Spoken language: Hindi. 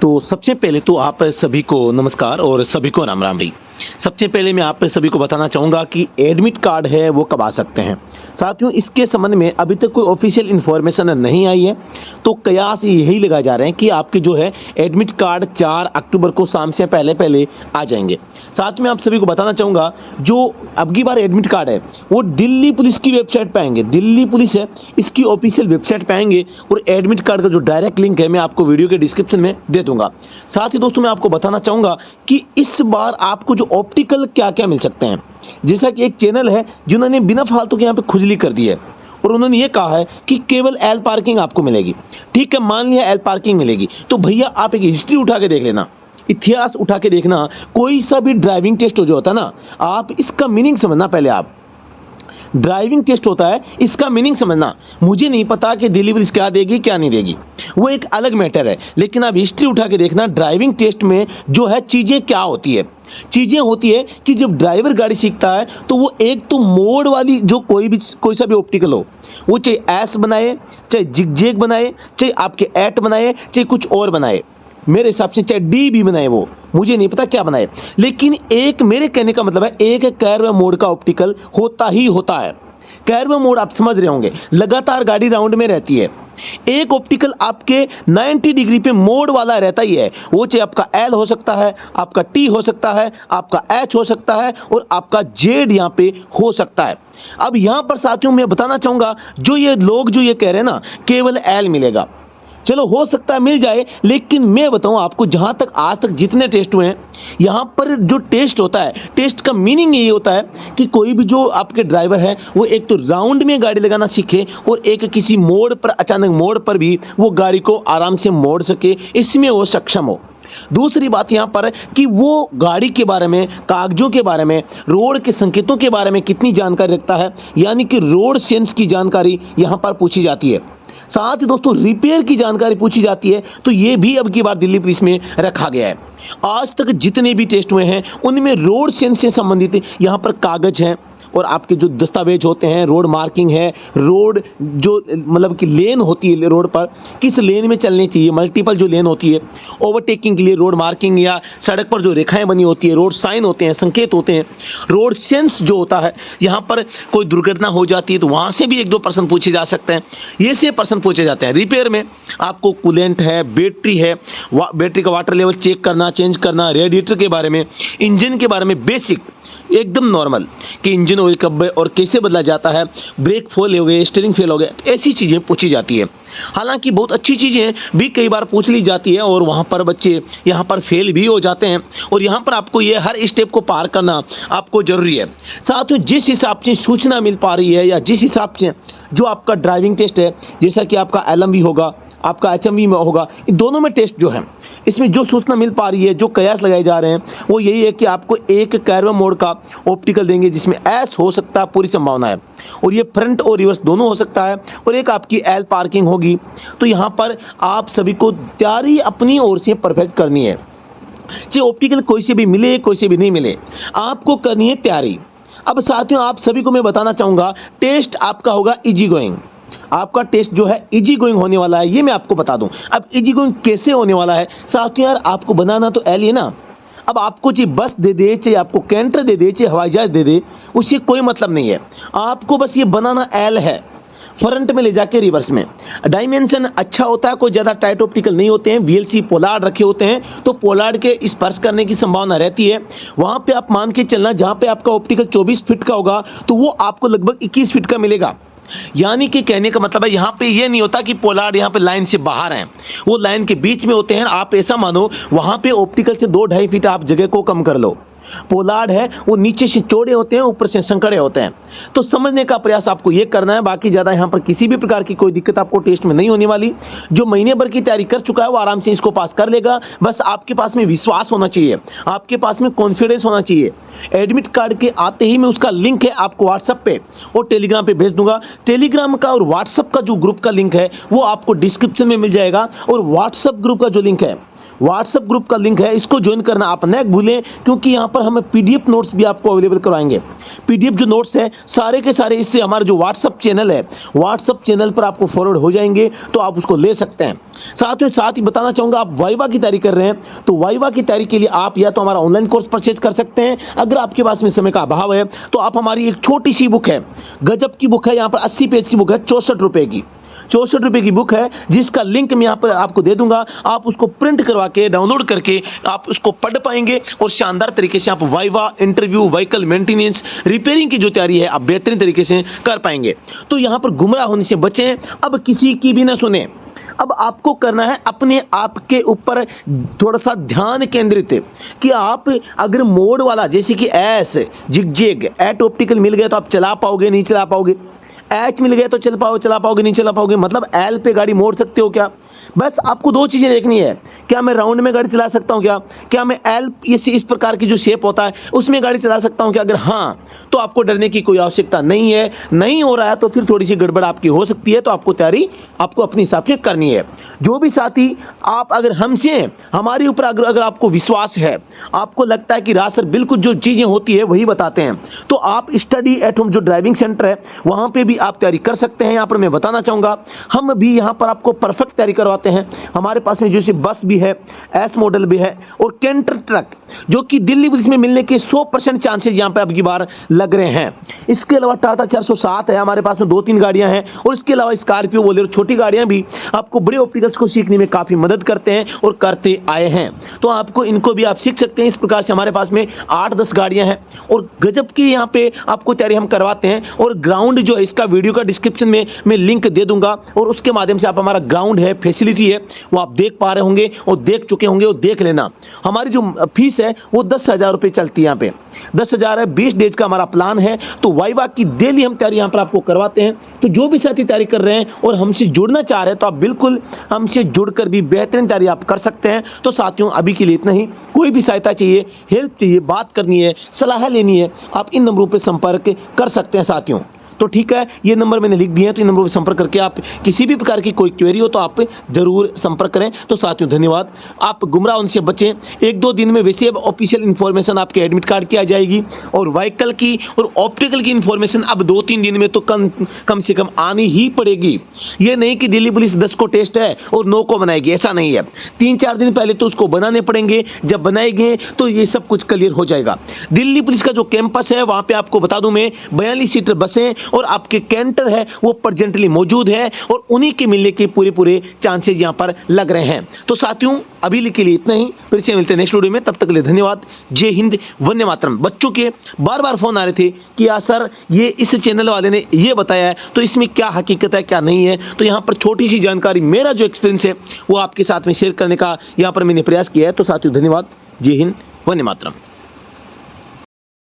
तो सबसे पहले तो आप सभी को नमस्कार और सभी को राम राम भाई। सबसे पहले मैं आप सभी को बताना चाहूँगा कि एडमिट कार्ड है वो कब आ सकते हैं। साथियों, इसके संबंध में अभी तक कोई ऑफिशियल इन्फॉर्मेशन नहीं आई है, तो कयास यही लगाए जा रहे हैं कि आपके जो है एडमिट कार्ड 4 अक्टूबर को शाम से पहले पहले आ जाएंगे। साथ में आप सभी को बताना चाहूँगा, जो अब की बार एडमिट कार्ड है वो दिल्ली पुलिस की वेबसाइट पर आएंगे। दिल्ली पुलिस है इसकी ऑफिशियल वेबसाइट पर आएंगे और एडमिट कार्ड का जो डायरेक्ट लिंक है मैं आपको वीडियो के डिस्क्रिप्शन में दे दूंगा। साथ ही दोस्तों मैं आपको बताना चाहूँगा कि इस बार आपको जो ऑप्टिकल क्या क्या मिल सकते हैं। जैसा कि एक चैनल है जिन्होंने बिना फालतू के यहाँ पे खुजली कर दी है और उन्होंने ये कहा है कि केवल एल पार्किंग आपको मिलेगी। ठीक है, मान लिया एल पार्किंग मिलेगी, तो भैया आप एक हिस्ट्री उठा के देख लेना, इतिहास उठा के देखना। कोई सा भी ड्राइविंग टेस्ट जो होता है ना, आप इसका मीनिंग समझना। पहले आप ड्राइविंग टेस्ट होता है, इसका मीनिंग समझना। मुझे नहीं पता कि दिल्ली पुलिस क्या देगी क्या नहीं देगी, वो एक अलग मैटर है, लेकिन आप हिस्ट्री उठा के देखना ड्राइविंग टेस्ट में जो है चीज़ें क्या होती है। चीज़ें होती है कि जब ड्राइवर गाड़ी सीखता है तो वो एक तो मोड वाली जो कोई सा भी ऑप्टिकल हो, वो चाहे एस बनाए, चाहे जिगजैग बनाए, चाहे आपके एट बनाए, चाहे कुछ और बनाए, मेरे हिसाब से चाहे डी भी बनाए, वो मुझे नहीं पता क्या बनाए, लेकिन एक मेरे कहने का मतलब है एक कर्व मोड का ऑप्टिकल होता ही होता है। कर्व मोड आप समझ रहे होंगे, लगातार गाड़ी राउंड में रहती है। एक ऑप्टिकल आपके 90 डिग्री पे मोड वाला रहता ही है, वो चाहे आपका एल हो सकता है, आपका टी हो सकता है, आपका एच हो सकता है और आपका जेड यहाँ पे हो सकता है। अब यहाँ पर साथियों मैं बताना चाहूँगा, जो ये लोग जो ये कह रहे हैं ना केवल एल मिलेगा, चलो हो सकता है मिल जाए, लेकिन मैं बताऊं आपको, जहां तक आज तक जितने टेस्ट हुए हैं, यहां पर जो टेस्ट होता है, टेस्ट का मीनिंग यही होता है कि कोई भी जो आपके ड्राइवर है वो एक तो राउंड में गाड़ी लगाना सीखे और एक किसी मोड़ पर, अचानक मोड़ पर भी वो गाड़ी को आराम से मोड़ सके, इसमें वो सक्षम हो। दूसरी बात यहाँ पर है कि वो गाड़ी के बारे में, कागजों के बारे में, रोड के संकेतों के बारे में कितनी जानकारी रखता है, यानी कि रोड सेंस की जानकारी यहाँ पर पूछी जाती है। साथ ही दोस्तों रिपेयर की जानकारी पूछी जाती है, तो ये भी अब की बार दिल्ली पुलिस में रखा गया है। आज तक जितने भी टेस्ट हुए हैं उनमें रोड सेंस से संबंधित यहाँ पर कागज हैं और आपके जो दस्तावेज होते हैं, रोड मार्किंग है, रोड जो मतलब कि लेन होती है, रोड पर किस लेन में चलनी चाहिए, मल्टीपल जो लेन होती है, ओवरटेकिंग के लिए रोड मार्किंग या सड़क पर जो रेखाएं बनी होती है, रोड साइन होते हैं, संकेत होते हैं, रोड सेंस जो होता है, यहाँ पर कोई दुर्घटना हो जाती है तो वहाँ से भी 1-2 प्रश्न पूछे जा सकते हैं, ये से प्रश्न पूछे जाते हैं। रिपेयर में आपको कूलेंट है, बैटरी है, बैटरी का वाटर लेवल चेक करना, चेंज करना, रेडिएटर के बारे में, इंजन के बारे में बेसिक एकदम नॉर्मल कि इंजन ऑयल कब और कैसे बदला जाता है, ब्रेक फेल हो गए, स्टीयरिंग फेल हो गया, ऐसी चीज़ें पूछी जाती है। हालांकि बहुत अच्छी चीज़ें भी कई बार पूछ ली जाती है और वहाँ पर बच्चे यहाँ पर फेल भी हो जाते हैं और यहाँ पर आपको ये हर स्टेप को पार करना आपको ज़रूरी है। साथ में जिस हिसाब से सूचना मिल पा रही है या जिस हिसाब से जो आपका ड्राइविंग टेस्ट है, जैसा कि आपका LMV होगा, आपका HMV में होगा, इन दोनों में टेस्ट जो है, इसमें जो सूचना मिल पा रही है, जो कयास लगाए जा रहे हैं, वो यही है कि आपको एक कर्व मोड का ऑप्टिकल देंगे जिसमें एस हो सकता है, पूरी संभावना है, और ये फ्रंट और रिवर्स दोनों हो सकता है, और एक आपकी एल पार्किंग होगी। तो यहाँ पर आप सभी को तैयारी अपनी ओर से परफेक्ट करनी है, चाहे ऑप्टिकल कोई से भी मिले कोई से भी नहीं मिले, आपको करनी है तैयारी। अब साथियों आप सभी को मैं बताना चाहूँगा, टेस्ट आपका होगा इजी गोइंग। आपका टेस्ट जो है इजी गोइंग होने वाला है, ये मैं आपको बता दूं। अब इजी गोइंग कैसे होने वाला है साथियों, यार आपको बनाना तो एल ही ना। अब आपको चाहे बस दे दे, चाहे आपको कैंटर दे दे, चाहे हवाई जहाज दे दे, उससे कोई मतलब नहीं है। आपको बस ये बनाना एल है, फ्रंट में ले जाके रिवर्स में। डायमेंशन अच्छा होता है, कोई ज़्यादा टाइट ऑप्टिकल नहीं होते हैं, VLC पोलार्ड रखे होते हैं, तो पोलार्ड के स्पर्श करने की संभावना रहती है। वहाँ पे आप मान के चलना, जहाँ पे आपका ऑप्टिकल 24 फीट का होगा तो वो आपको लगभग 21 फीट का मिलेगा। यानी कि कहने का मतलब है यहाँ पे ये नहीं होता कि पोलार्ड यहाँ पे लाइन से बाहर हैं, वो लाइन के बीच में होते हैं। आप ऐसा मानो वहाँ पे ऑप्टिकल से 2-2.5 फीट आप जगह को कम कर लो। पोलार्ड है वो नीचे से चौड़े होते हैं, ऊपर से संकड़े होते हैं। तो समझने का प्रयास आपको ये करना है, बाकी ज़्यादा यहाँ पर किसी भी प्रकार की कोई दिक्कत आपको टेस्ट में नहीं होने वाली। जो महीने भर की तैयारी कर चुका है वो आराम से इसको पास कर लेगा। बस आपके पास में विश्वास होना चाहिए, आपके पास में कॉन्फिडेंस होना चाहिए। एडमिट कार्ड के आते ही मैं उसका लिंक है आपको व्हाट्सएप पे और टेलीग्राम पे भेज दूंगा। टेलीग्राम का और व्हाट्सएप का जो ग्रुप का लिंक है वो आपको डिस्क्रिप्शन में मिल जाएगा, और व्हाट्सएप ग्रुप का जो लिंक है व्हाट्सएप ग्रुप का लिंक है, इसको ज्वाइन करना आप न भूलें, क्योंकि यहाँ पर हम पीडीएफ नोट्स भी आपको अवेलेबल करवाएंगे। पीडीएफ जो नोट्स है सारे के सारे इससे हमारा जो व्हाट्सएप चैनल है, व्हाट्सएप चैनल पर आपको फॉरवर्ड हो जाएंगे, तो आप उसको ले सकते हैं। साथ ही बताना चाहूँगा, आप वाइवा की तैयारी कर रहे हैं तो वाइवा की तैयारी के लिए आप या तो हमारा ऑनलाइन कोर्स परचेज कर सकते हैं, अगर आपके पास में समय का अभाव है तो आप हमारी एक छोटी सी बुक है, गजब की बुक है, यहाँ पर 80 पेज की बुक है, 64 रुपए की 64 रुपए की बुक है, जिसका लिंक मैं यहाँ पर आपको दे दूंगा। आप उसको प्रिंट करवा के डाउनलोड करके आप उसको पढ़ पाएंगे और शानदार तरीके से आप viva, interview, vehicle maintenance, repairing की जो तैयारी है आप बेहतरीन तरीके से कर पाएंगे। तो यहाँ पर गुमराह होने से बचें, अब किसी की भी ना सुने। अब आपको करना है अपने आप के ऊपर थोड़ा सा ध्यान केंद्रित, कि आप अगर मोड वाला जैसे कि एस, जिग, एट ऑप्टिकल मिल गया तो आप चला पाओगे, नहीं चला पाओगे। एच मिल गया तो चला पाओगे, नहीं चला पाओगे। मतलब एल पे गाड़ी मोड़ सकते हो क्या? बस आपको दो चीज़ें देखनी है, क्या मैं राउंड में गाड़ी चला सकता हूँ क्या मैं एल इस प्रकार की जो शेप होता है उसमें गाड़ी चला सकता हूँ क्या? अगर हाँ, तो आपको डरने की कोई आवश्यकता नहीं है। नहीं हो रहा है तो फिर थोड़ी सी गड़बड़ आपकी हो सकती है, तो आपको तैयारी आपको अपने हिसाब से करनी है। जो भी साथी आप अगर हमसे हमारे ऊपर अगर आपको विश्वास है, आपको लगता है कि राज सर बिल्कुल जो चीज़ें होती है वही बताते हैं, तो आप स्टडी एट होम जो ड्राइविंग सेंटर है वहाँ पे भी आप तैयारी कर सकते हैं। यहाँ पर मैं बताना चाहूँगा, हम भी यहाँ पर आपको परफेक्ट तैयारी करवाते हैं। हमारे पास में जैसे बस भी है, एस मॉडल भी है, और कैंटर ट्रक जो कि दिल्ली पुलिस में मिलने के 100% चांसेस यहाँ पे अब की बार लग रहे हैं। इसके अलावा टाटा 407 है हमारे पास में, 2-3 गाड़ियां हैं, और इसके अलावा स्कॉर्पियो, बोलेरो, छोटी गाड़ियां भी आपको बड़े ऑप्टिकल्स को सीखने में काफ़ी मदद करते हैं और करते आए हैं। तो आपको इनको भी आप सीख सकते हैं। इस प्रकार से हमारे पास में 8-10 गाड़ियां हैं और गजब की यहाँ पे आपको तैयारी हम करवाते हैं। और ग्राउंड जो है, इसका वीडियो का डिस्क्रिप्शन में मैं लिंक दे दूंगा, और उसके माध्यम से आप हमारा ग्राउंड है, फैसिलिटी है, वो आप देख पा रहे होंगे और देख चुके होंगे, और देख लेना। हमारी जो फीस है वो 10,000 रुपये चलती है। यहाँ पे 10,000 है, 20 डेज का हमारा प्लान है। तो वाइवा की डेली हम तैयारी यहाँ पर आपको करवाते हैं। तो जो भी साथी तैयारी कर रहे हैं और हमसे जुड़ना चाह रहे हैं, तो आप बिल्कुल हमसे जुड़कर भी बेहतरीन तैयारी आप कर सकते हैं। तो साथियों, अभी के लिए इतना ही। कोई भी सहायता चाहिए, हेल्प चाहिए, बात करनी है, सलाह लेनी है, आप इन नंबरों पर संपर्क कर सकते हैं साथियों। तो ठीक है, ये नंबर मैंने लिख दिए हैं, तो इन नंबरों पर संपर्क करके आप किसी भी प्रकार की कोई क्वेरी हो तो आप जरूर संपर्क करें। तो साथियों धन्यवाद। आप गुमराह उनसे बचें। 1-2 दिन में वैसे अब ऑफिशियल इन्फॉर्मेशन आपके एडमिट कार्ड की आ जाएगी, और व्हीकल की और ऑप्टिकल की इन्फॉर्मेशन अब 2-3 दिन में तो कम से कम आनी ही पड़ेगी। ये नहीं कि दिल्ली पुलिस 10 को टेस्ट है और 9 को बनाएगी, ऐसा नहीं है। 3-4 दिन पहले तो उसको बनाने पड़ेंगे, जब बनाएंगे तो ये सब कुछ क्लियर हो जाएगा। दिल्ली पुलिस का जो कैंपस है वहाँ पे आपको बता दूं मैं, 42 सीटर बसें और आपके कैंटर है वो प्रेजेंटली मौजूद है, और उन्हीं के मिलने के पूरे चांसेस यहां पर लग रहे हैं। तो साथियों, अभी के लिए इतना ही, फिर से मिलते हैं नेक्स्ट वीडियो में। तब तक के लिए धन्यवाद। जय हिंद, वंदे मातरम। बच्चों के बार फोन आ रहे थे कि यार सर ये इस चैनल वाले ने ये बताया है, तो इसमें क्या हकीकत है क्या नहीं है। तो यहाँ पर छोटी सी जानकारी, मेरा जो एक्सपीरियंस है वो आपके साथ में शेयर करने का यहाँ पर मैंने प्रयास किया है। तो साथियों धन्यवाद। जय हिंद, वंदे मातरम।